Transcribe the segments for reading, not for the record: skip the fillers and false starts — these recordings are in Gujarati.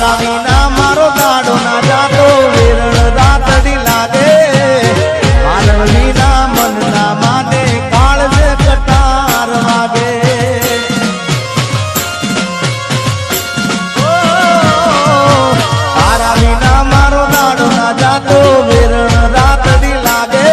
તારા વિના મારો દાડો ના જાતો વેરણ રાતડી લાગે મારણ વિના મન ના માને કાળજે કટાર વાગે તારા વિના મારો દાડો ના જાતો વેરણ રાતડી લાગે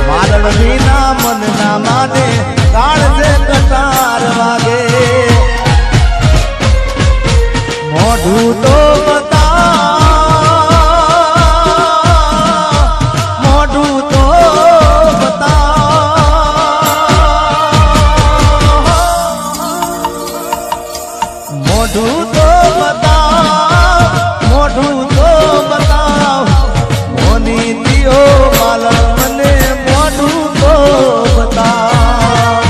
મારણ વિના મન ના માને કાળજે કટાર વાગે મોઢું તો મોઢું તો બતાવ મોની દિયો માલણ મને મોઢું તો બતાવ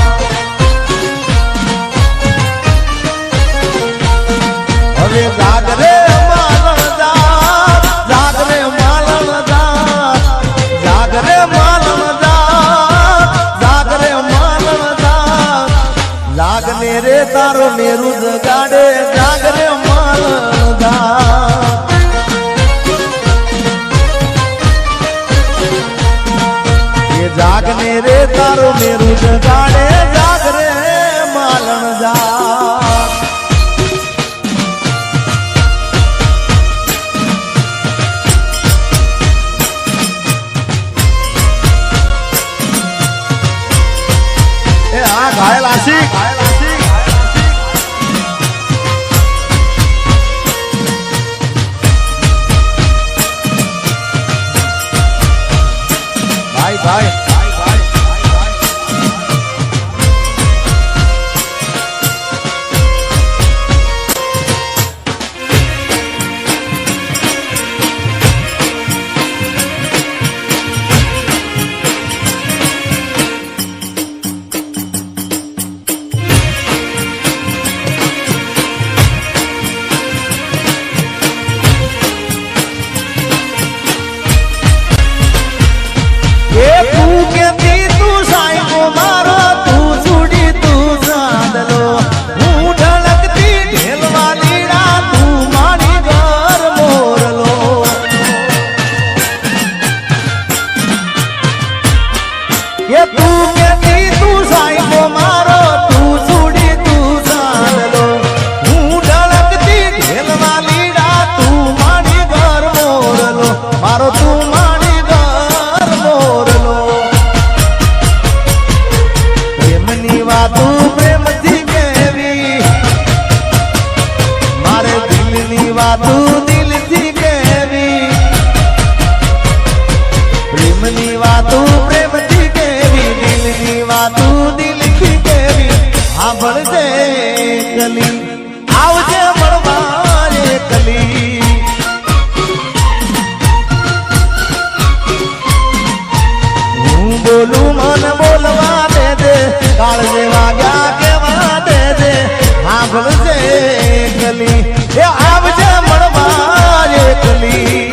હવે જાગરે માલણ જાગરે માલણ જાગરે માલણ જાગરે માલણ જાગને રે તારો મેરુ જગાડે જાગરે માલણ જાગને રે તારો મેરુ જગાડે જાગરે માલણ ઘાયલ આશિક ભાઈ ભાઈ આવજે મળવા કલી હું બોલું મને બોલવા દે કાળજે વાગ્યા કેવા દે સાંભળજે કલી એ આવજે મળવા કલી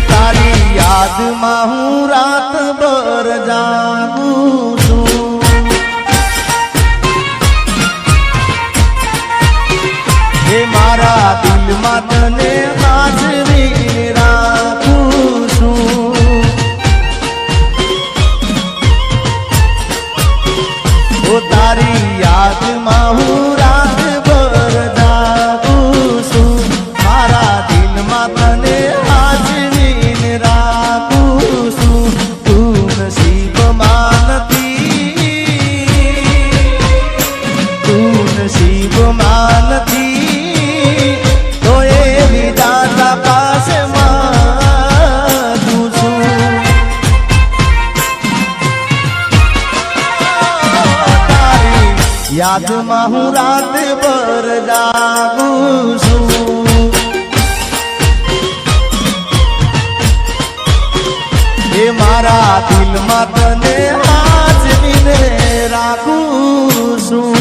તારી યાદમાં હું રાત ભર જાગું છું એ મારા દિલમાં તને હાજરી રાખું છું ઓ તારી યાદમાં હું રાત ભર જાગું છું મારા દિલમાં તને યાદમાં હું રાત ભર જાગું છું એ મારા દિલમાં તને હાજરીને રાખું છું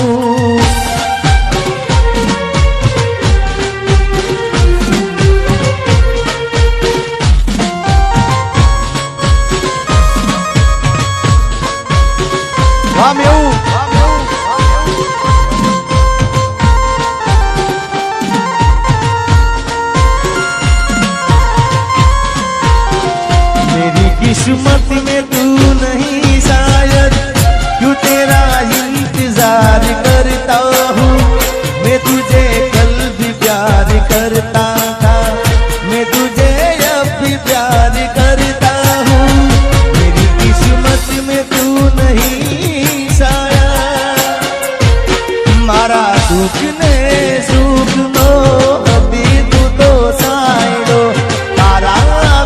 किस्मत में तू नहीं शायद क्यों तेरा इंतजार करता हूँ मैं तुझे कल भी प्यार करता था मैं तुझे अब भी प्यार करता हूँ मेरी किस्मत में तू नहीं शायद मारा दुख ने सुख नो अभी तू तो साइडो तारा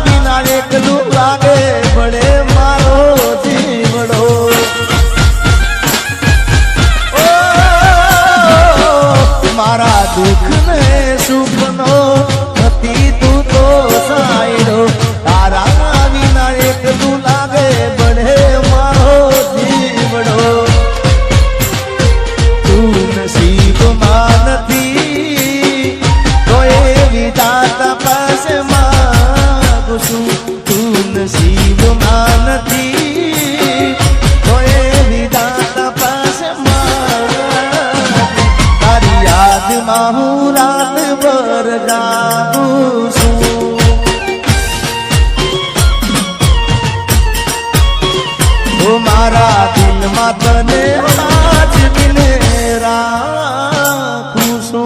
बिना एक लागे बड़े मारो जीवड़ो मारा दुख ने सुख नो अति तू तो साइडो तारा विना एक तू लागे बड़े मारो जीवड़ो तू नसीब मानती तो ये विधाता पास मांगू छू तू नसीब मानती तो ये विधाता पास तारी याद में हूँ रात भर जागूं छू ओ मारा दिल में तने आज बिने राखूं छू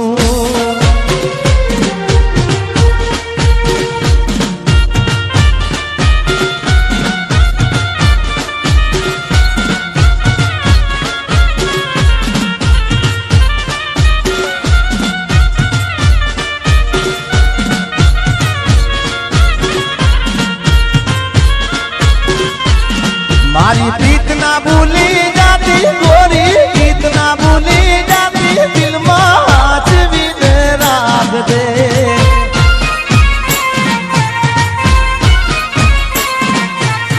मारी प्रीत ना भूली जाती गोरी प्रीत ना भूली जाती दिल में हाथ भी राख दे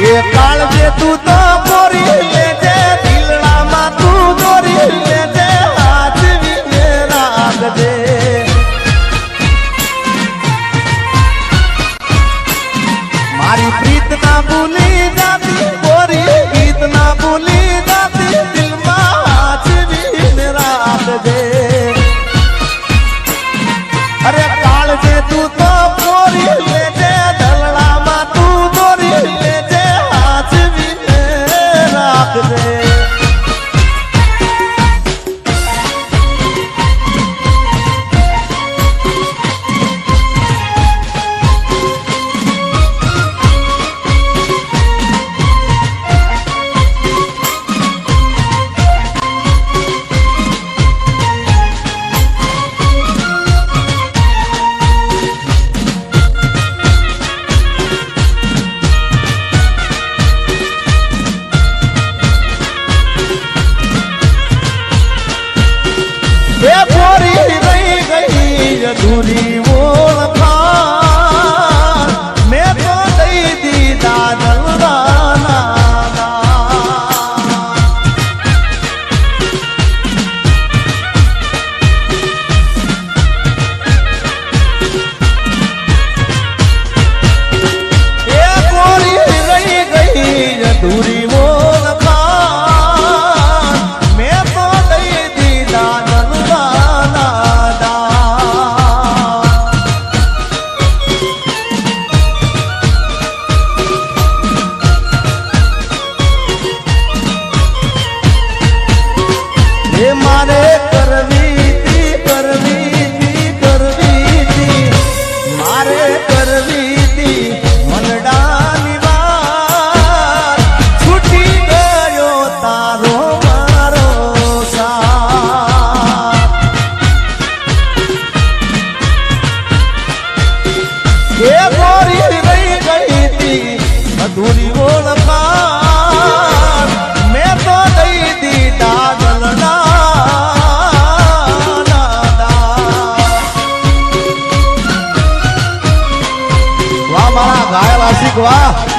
ये काल दे तू तो गोरी ले दे दिलड़ा मा तू गोरी ले दे हाथ भी राख दे मारी प्रीत ना भूली जाती इतना भूली जाती दिल में हाथ भी राख दे अरे काल दे तू तो गोरी ले दे दलड़ा मा तू गोरी ले दे हाथ भी राख दे अधूरी वो मैं तो दई दी दादलवाना ये गोरी रही गई अधूरी वो मैं तो दई दी दादलवाना मारे करवी थी मारे करवी थी मनडानी बात छूटी गयो तारो मारो साथ ये गोरी रही गई थी अधूरी ओळखाण मैं तो दई दी दादलना હાર્દિક વાહ.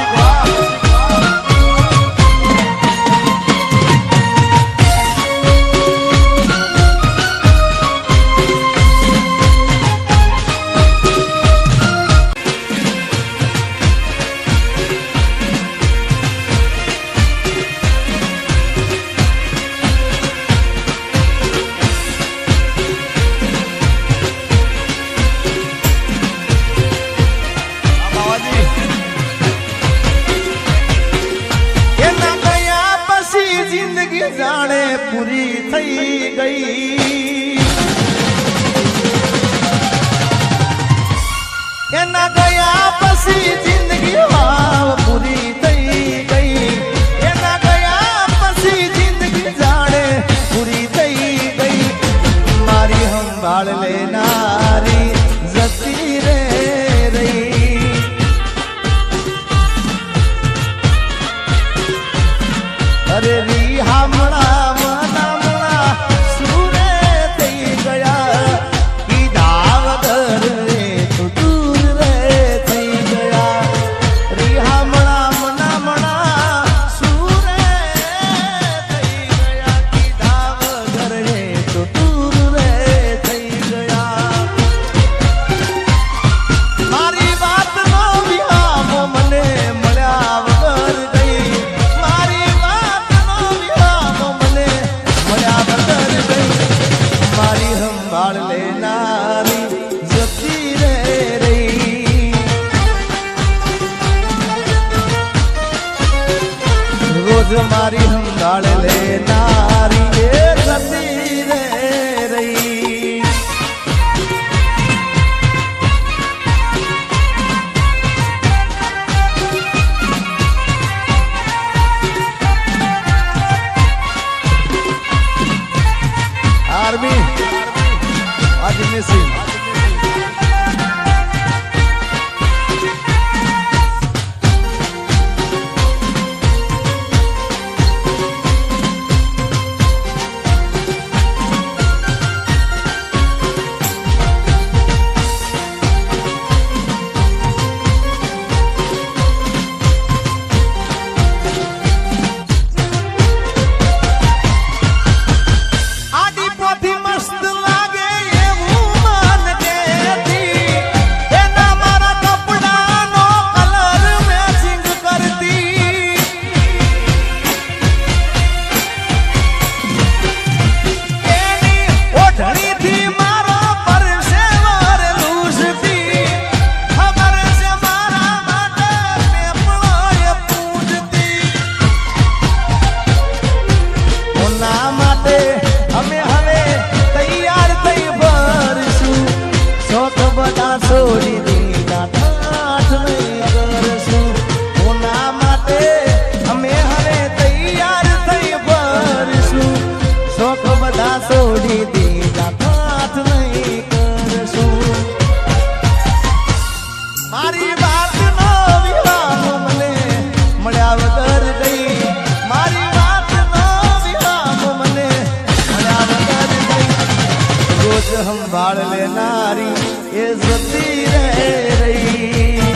જાણે પૂરી થઈ ગઈ એના ગયા પછી જિંદગી વાવ પૂરી થઈ ગઈ એના ગયા પછી જિંદગી જાણે પૂરી થઈ ગઈ મારી સંભાળ લેનારી જતી રે રહી અરે રી હામણા મનામણા સુરે થઈ ગયા કીધા વગર રે તો દૂર રે થઈ ગયા રી હામણા મનામણા સુરે થઈ ગયા કીધા વગર રે તો દૂર રે થઈ ગયા મારી વાત નો વિહામો મને મળ્યા વગર ગઈ મારી મારી સંભાળ લેનારી જતી રે રહી રોજ મારી સંભાળ લેનારી એ જતી રે રહી આર્મી આજે મિસિંગ છોડી દીધા ઠાઠ નહીં કરશું કોના માટે અમે હવે તૈયાર થઈ ભરશું શોખ બધા છોડી દીધા ઠાઠ નહીં કરશું મારી વાત નો વિરામ મને મળ્યા વગર ગઈ મારી વાત નો વિરામ મને મળ્યા વગર ગઈ રોજ સંભાળ લેનારી એ જતી રે રહી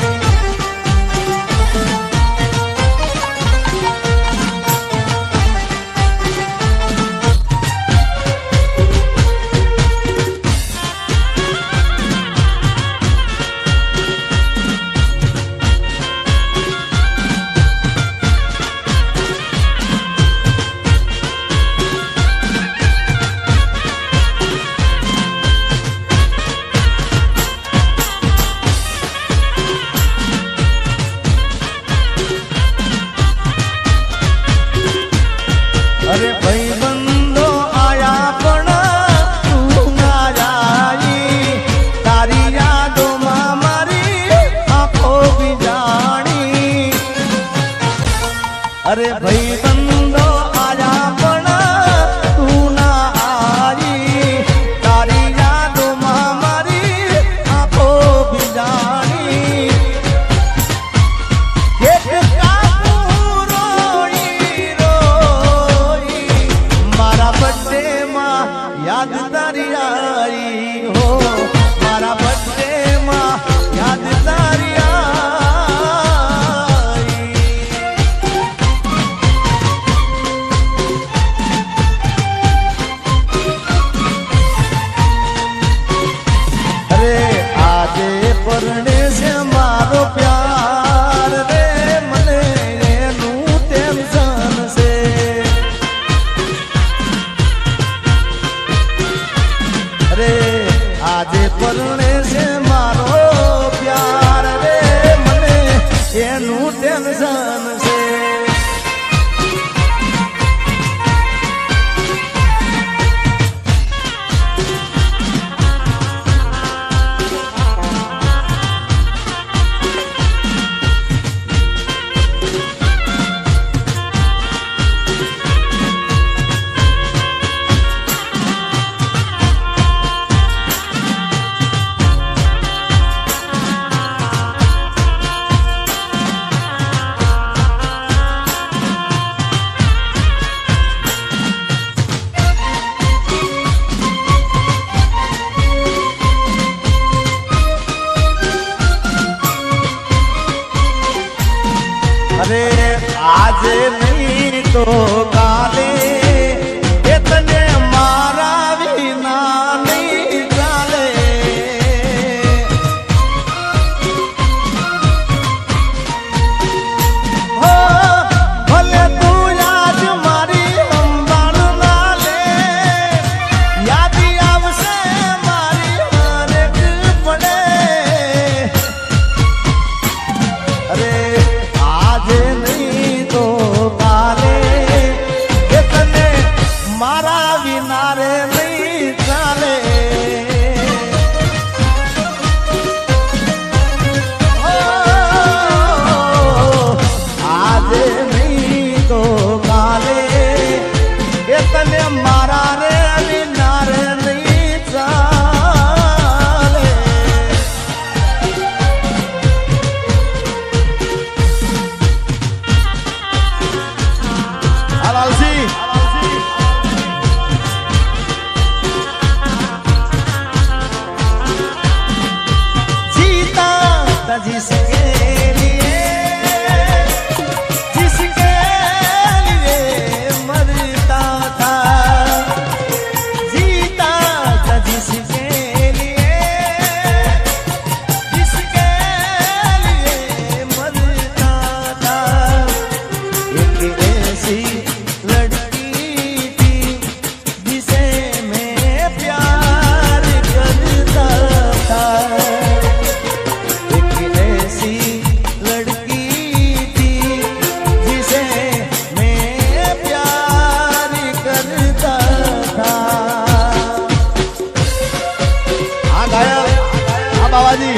અરે આજે નહીં તો કાલે એ તને મારા વિના નહીં ચાલે. હો ભલે તું આજ મારી સંભાળ ના લે, યાદી આવશે મારી હરેક પડે. અરે આજે નહીં તો કાલે એ તને મારા વિના રે નહીં ચાલે. આજે નહીં તો કાલે એ તને મારા રે વિના રે નહીં ચાલે. Alalsi. जीता था जिसके लिए, जिसके लिए मरता था. जीता था जिसके लिए, जिसके लिए मरता था. एक ऐसी लड़की थी जिसे मैं प्यार करता था. एक ऐसी लड़की थी जिसे मैं प्यार करता था. हाँ गाया हाँ बाबाजी.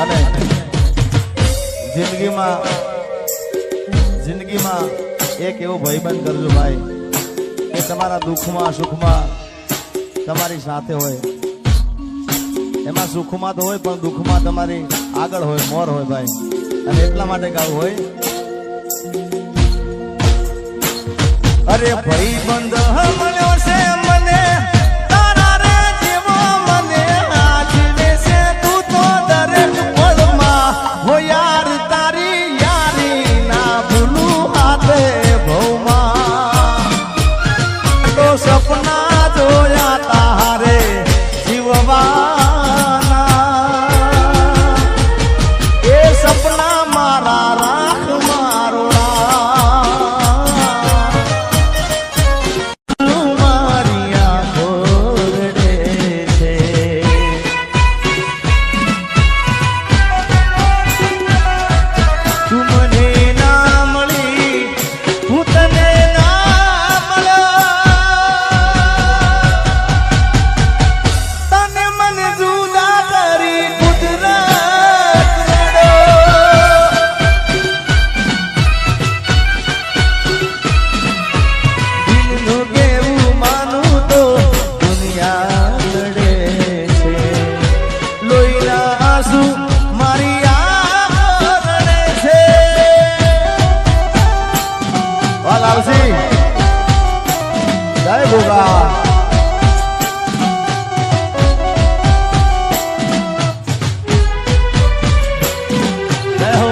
અને જિંદગીમાં એક એવો ભાઈબંધ કરજો ભાઈ કે તમારા દુઃખમાં સુખમાં તમારી સાથે હોય. એમાં સુખમાં તો હોય પણ દુઃખમાં તમારી આગળ હોય, મોર હોય ભાઈ. અને એટલા માટે ગાવું હોય. અરે ભાઈબંધ મળ્યો છે મને તારા રે જેવો, મને આજીવે છે તું તો દરેક પળમાં. હો યાર તારી યારી ના ભૂલું હાથે ભવમાં. તો સપના જોયા તારે જીવવાના, એ સપના મારા રાખ મારોડા. મારી આંખો રડે છે. તું મને ના મળી, હું તને ના મળ્યો. તને મને જુદા કરી કુદરત રડો. દિલનું કેવું માનું તો દુનિયા લડે છે. લોહીના આંસુ મારી આંખો રડે છે. વાલાલસી જય ગોગા. જય હો.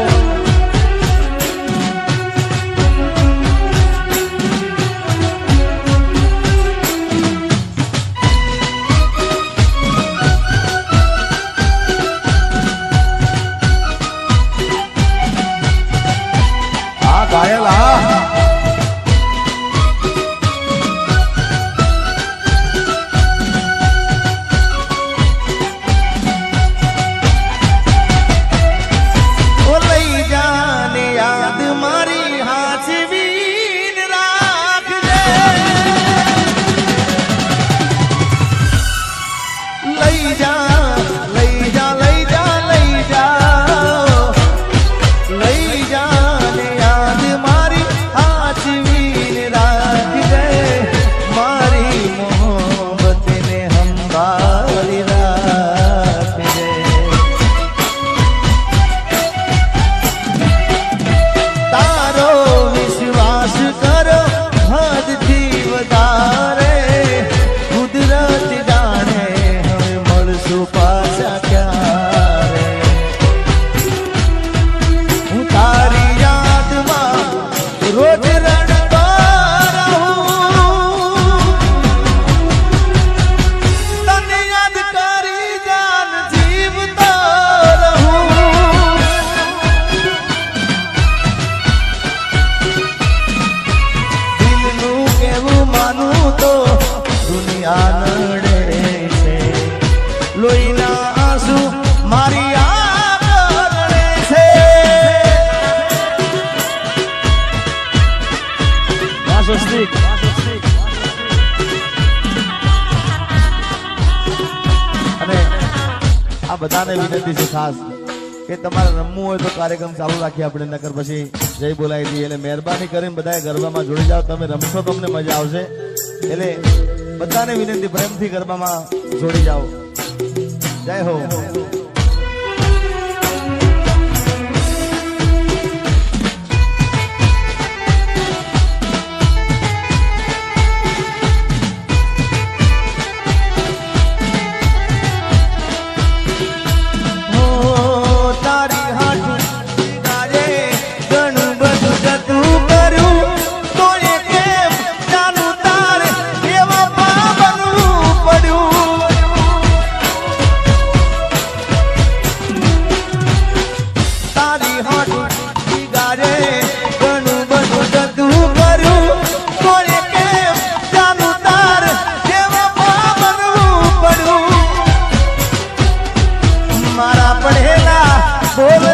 બધાને વિનંતી છે ખાસ કે તમારે રમવું હોય તો કાર્યક્રમ ચાલુ રાખીએ આપણે, નકર પછી જય બોલાવી દઈએ. એટલે મહેરબાની કરીને બધાએ ગરબામાં જોડી જાઓ. તમે રમશો તમને મજા આવશે. એટલે બધાને વિનંતી પ્રેમથી ગરબામાં જોડી જાઓ. જય હો. મારા પડેલા બોલ